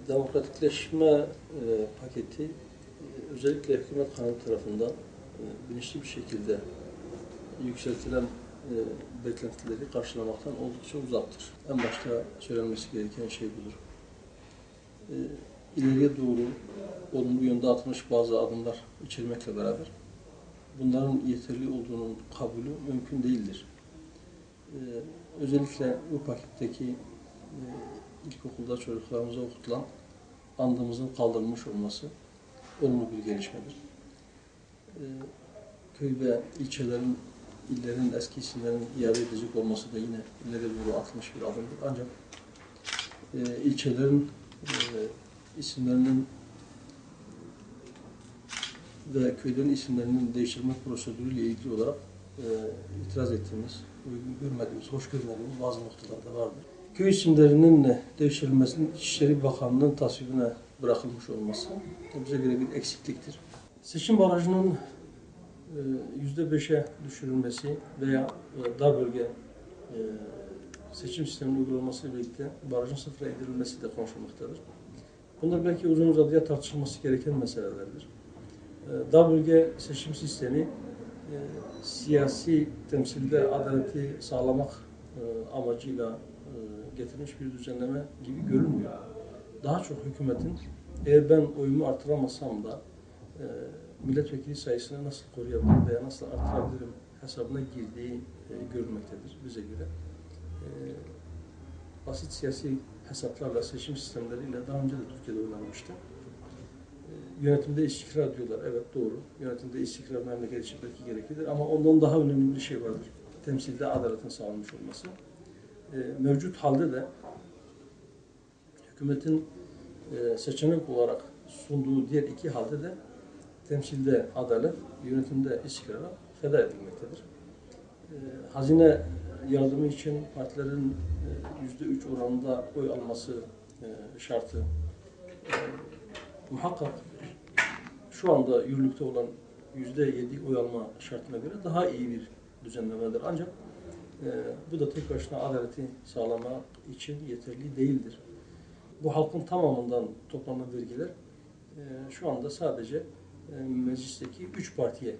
Demokratikleşme paketi özellikle hükümet kanadı tarafından bilinçli bir şekilde yükseltilen beklentileri karşılamaktan oldukça uzaktır. En başta söylenmesi gereken şey budur. İleriye doğru olumlu yönde atılmış bazı adımlar içermekle beraber bunların yeterli olduğunun kabulü mümkün değildir. Özellikle bu paketteki ilkokulda çocuklarımıza okutulan andımızın kaldırılmış olması olumlu bir gelişmedir. Köy ve ilçelerin, illerin eski isimlerinin iade edilecek olması da yine ileriye doğru atılmış bir adımdır. Ancak ilçelerin isimlerinin ve köylerin isimlerinin değiştirme prosedürüyle ilgili olarak itiraz ettiğimiz, uygun görmediğimiz, hoş görmediğimiz bazı noktalarda vardır. Köy isimlerinin değiştirilmesinin İçişleri Bakanlığı'nın tasvibine bırakılmış olması bize göre bir eksikliktir. Seçim barajının %5'e düşürülmesi veya dar bölge seçim sisteminin uygulanmasıyla birlikte barajın sıfıra indirilmesi de konuşulmaktadır. Bunlar belki uzun uzadıya tartışılması gereken meselelerdir. Dar bölge seçim sistemi siyasi temsilde adaleti sağlamak amacıyla getirilmiş bir düzenleme gibi görünmüyor. Daha çok hükümetin eğer ben oyumu artıramazsam da milletvekili sayısını nasıl koruyabilirim veya nasıl artırabilirim hesabına girdiği görülmektedir bize göre. Basit siyasi hesaplarla, seçim sistemleriyle daha önce de Türkiye'de oynanmıştı. Yönetimde istikrar diyorlar. Evet, doğru. Yönetimde istikrar memleket için belki gereklidir ama ondan daha önemli bir şey vardır. Temsilde adaletin sağlanmış olması. Mevcut halde de hükümetin seçenek olarak sunduğu diğer iki halde de temsilde adalet, yönetimde istikrara feda edilmektedir. Hazine yardımı için partilerin %3 oranında oy alması şartı muhakkak şu anda yürürlükte olan %7 oy alma şartına göre daha iyi bir düzenlemedir. Ancak bu da tek başına adaleti sağlamak için yeterli değildir. Bu halkın tamamından toplanan vergiler şu anda sadece meclisteki 3 partiye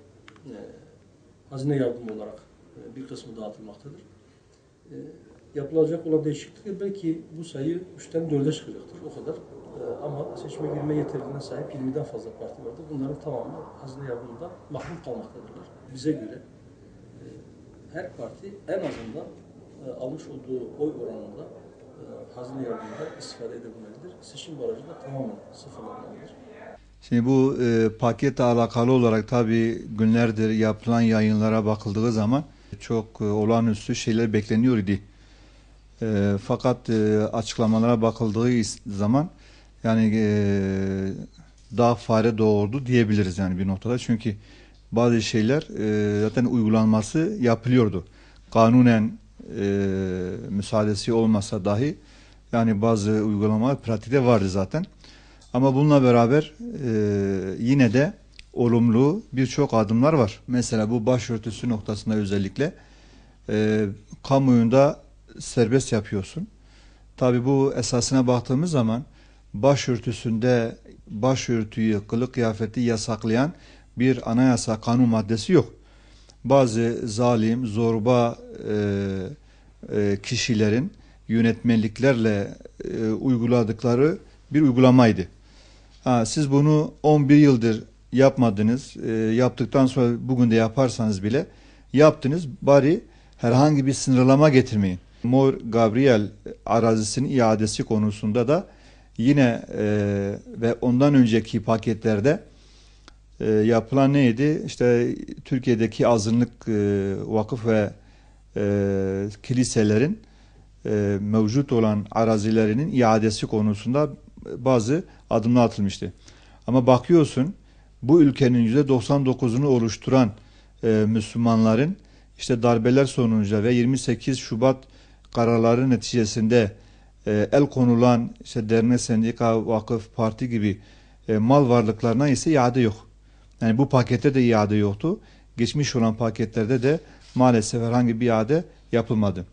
hazine yardımı olarak bir kısmı dağıtılmaktadır. Yapılacak olan değişiklikler belki bu sayı 3'ten 4'e çıkacaktır. O kadar. Ama seçime girme yeterliliğine sahip 20'den fazla parti vardır. Bunların tamamı hazine yardımından mahrum kalmaktadırlar. Bize göre her parti en azından almış olduğu oy oranında hazine yardımından istifade edebilmelidir. Seçim barajı da tamamen sıfırlanmalıdır. Şimdi bu paketle alakalı olarak tabii günlerdir yapılan yayınlara bakıldığı zaman çok olağanüstü şeyler bekleniyor idi. Fakat açıklamalara bakıldığı zaman yani daha fare doğurdu diyebiliriz yani bir noktada. Çünkü bazı şeyler zaten uygulanması yapılıyordu. Kanunen müsaadesi olmasa dahi yani bazı uygulamalar pratikte vardı zaten. Ama bununla beraber yine de olumlu birçok adımlar var. Mesela bu başörtüsü noktasında özellikle kamuoyunda serbest yapıyorsun. Tabii bu esasına baktığımız zaman başörtüsünde başörtüyü, kılık kıyafeti yasaklayan bir anayasa kanun maddesi yok. Bazı zalim, zorba kişilerin yönetmeliklerle uyguladıkları bir uygulamaydı. Siz bunu 11 yıldır yapmadınız. Yaptıktan sonra bugün de yaparsanız bile yaptınız. Bari herhangi bir sınırlama getirmeyin. Mor Gabriel arazisinin iadesi konusunda da yine ve ondan önceki paketlerde yapılan neydi? İşte Türkiye'deki azınlık vakıf ve kiliselerin mevcut olan arazilerinin iadesi konusunda bazı adımlar atılmıştı. Ama bakıyorsun bu ülkenin %99'unu oluşturan Müslümanların işte darbeler sonucu ve 28 Şubat kararları neticesinde el konulan işte dernek, sendika, vakıf, parti gibi mal varlıklarına ise iade yok. Yani bu pakette de iade yoktu. Geçmiş olan paketlerde de maalesef herhangi bir iade yapılmadı.